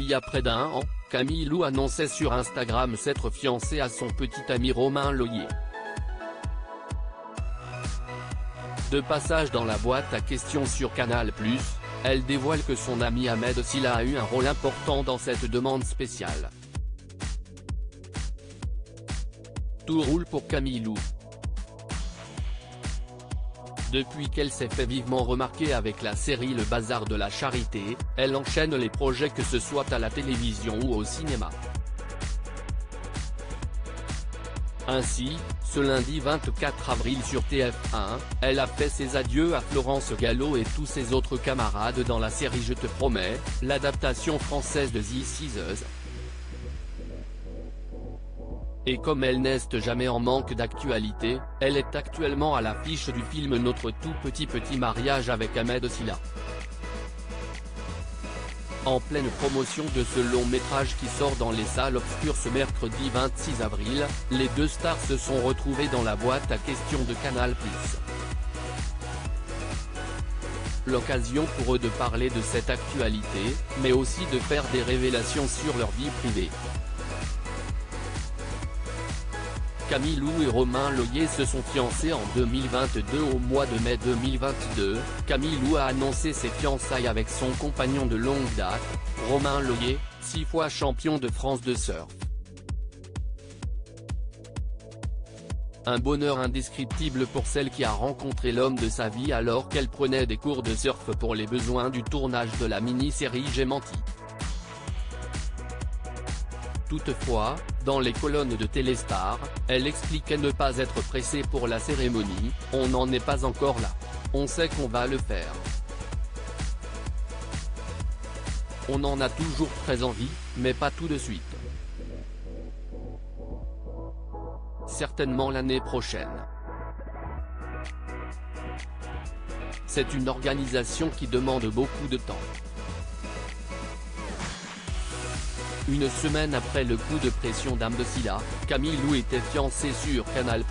Il y a près d'un an, Camille Lou annonçait sur Instagram s'être fiancée à son petit ami Romain Loyer. De passage dans la boîte à questions sur Canal+, elle dévoile que son ami Ahmed Silla a eu un rôle important dans cette demande spéciale. Tout roule pour Camille Lou. Depuis qu'elle s'est fait vivement remarquer avec la série Le Bazar de la Charité, elle enchaîne les projets que ce soit à la télévision ou au cinéma. Ainsi, ce lundi 24 avril sur TF1, elle a fait ses adieux à Florence Gallo et tous ses autres camarades dans la série Je te promets, l'adaptation française de This Is Us. Et comme elle n'est jamais en manque d'actualité, elle est actuellement à l'affiche du film Notre tout petit mariage avec Ahmed Silla. En pleine promotion de ce long métrage qui sort dans les salles obscures ce mercredi 26 avril, les deux stars se sont retrouvées dans la boîte à questions de Canal+. L'occasion pour eux de parler de cette actualité, mais aussi de faire des révélations sur leur vie privée. Camille Lou et Romain Loyer se sont fiancés en 2022. Au mois de mai 2022, Camille Lou a annoncé ses fiançailles avec son compagnon de longue date, Romain Loyer, 6 fois champion de France de surf. Un bonheur indescriptible pour celle qui a rencontré l'homme de sa vie alors qu'elle prenait des cours de surf pour les besoins du tournage de la mini-série J'ai menti. Toutefois, dans les colonnes de Téléstar, elle expliquait ne pas être pressée pour la cérémonie, on n'en est pas encore là. On sait qu'on va le faire. On en a toujours très envie, mais pas tout de suite. Certainement l'année prochaine. C'est une organisation qui demande beaucoup de temps. Une semaine après le coup de pression d'Ahmed Silla, Camille Lou était fiancée sur Canal+,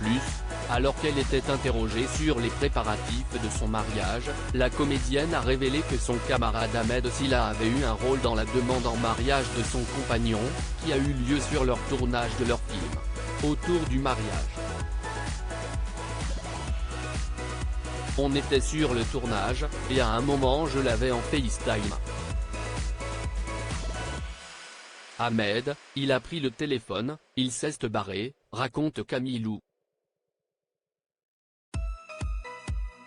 alors qu'elle était interrogée sur les préparatifs de son mariage, la comédienne a révélé que son camarade Ahmed Silla avait eu un rôle dans la demande en mariage de son compagnon, qui a eu lieu sur leur tournage de leur film. Autour du mariage. On était sur le tournage, et à un moment je l'avais en FaceTime. Ahmed, il a pris le téléphone, il s'est barré, raconte Camille Lou.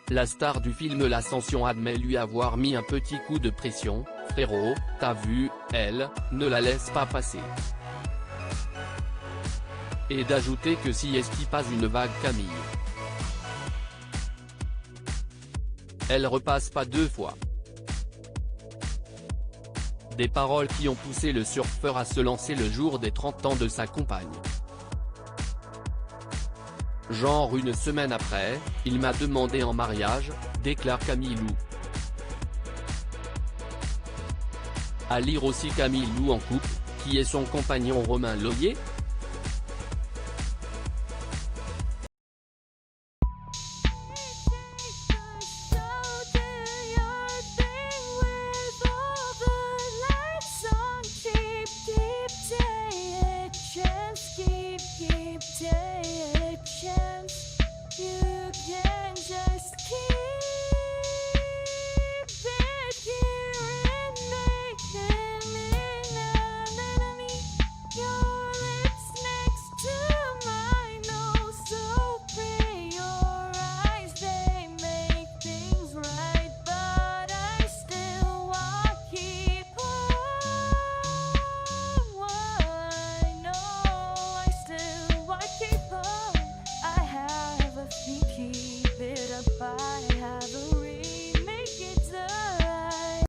La star du film L'Ascension admet lui avoir mis un petit coup de pression, « Frérot, t'as vu, elle, ne la laisse pas passer ». Et d'ajouter que si est-ce qui passe une vague Camille. Elle repasse pas deux fois. Des paroles qui ont poussé le surfeur à se lancer le jour des 30 ans de sa compagne. Genre une semaine après, il m'a demandé en mariage, déclare Camille Lou. À lire aussi Camille Lou en couple, qui est son compagnon Romain Loyer.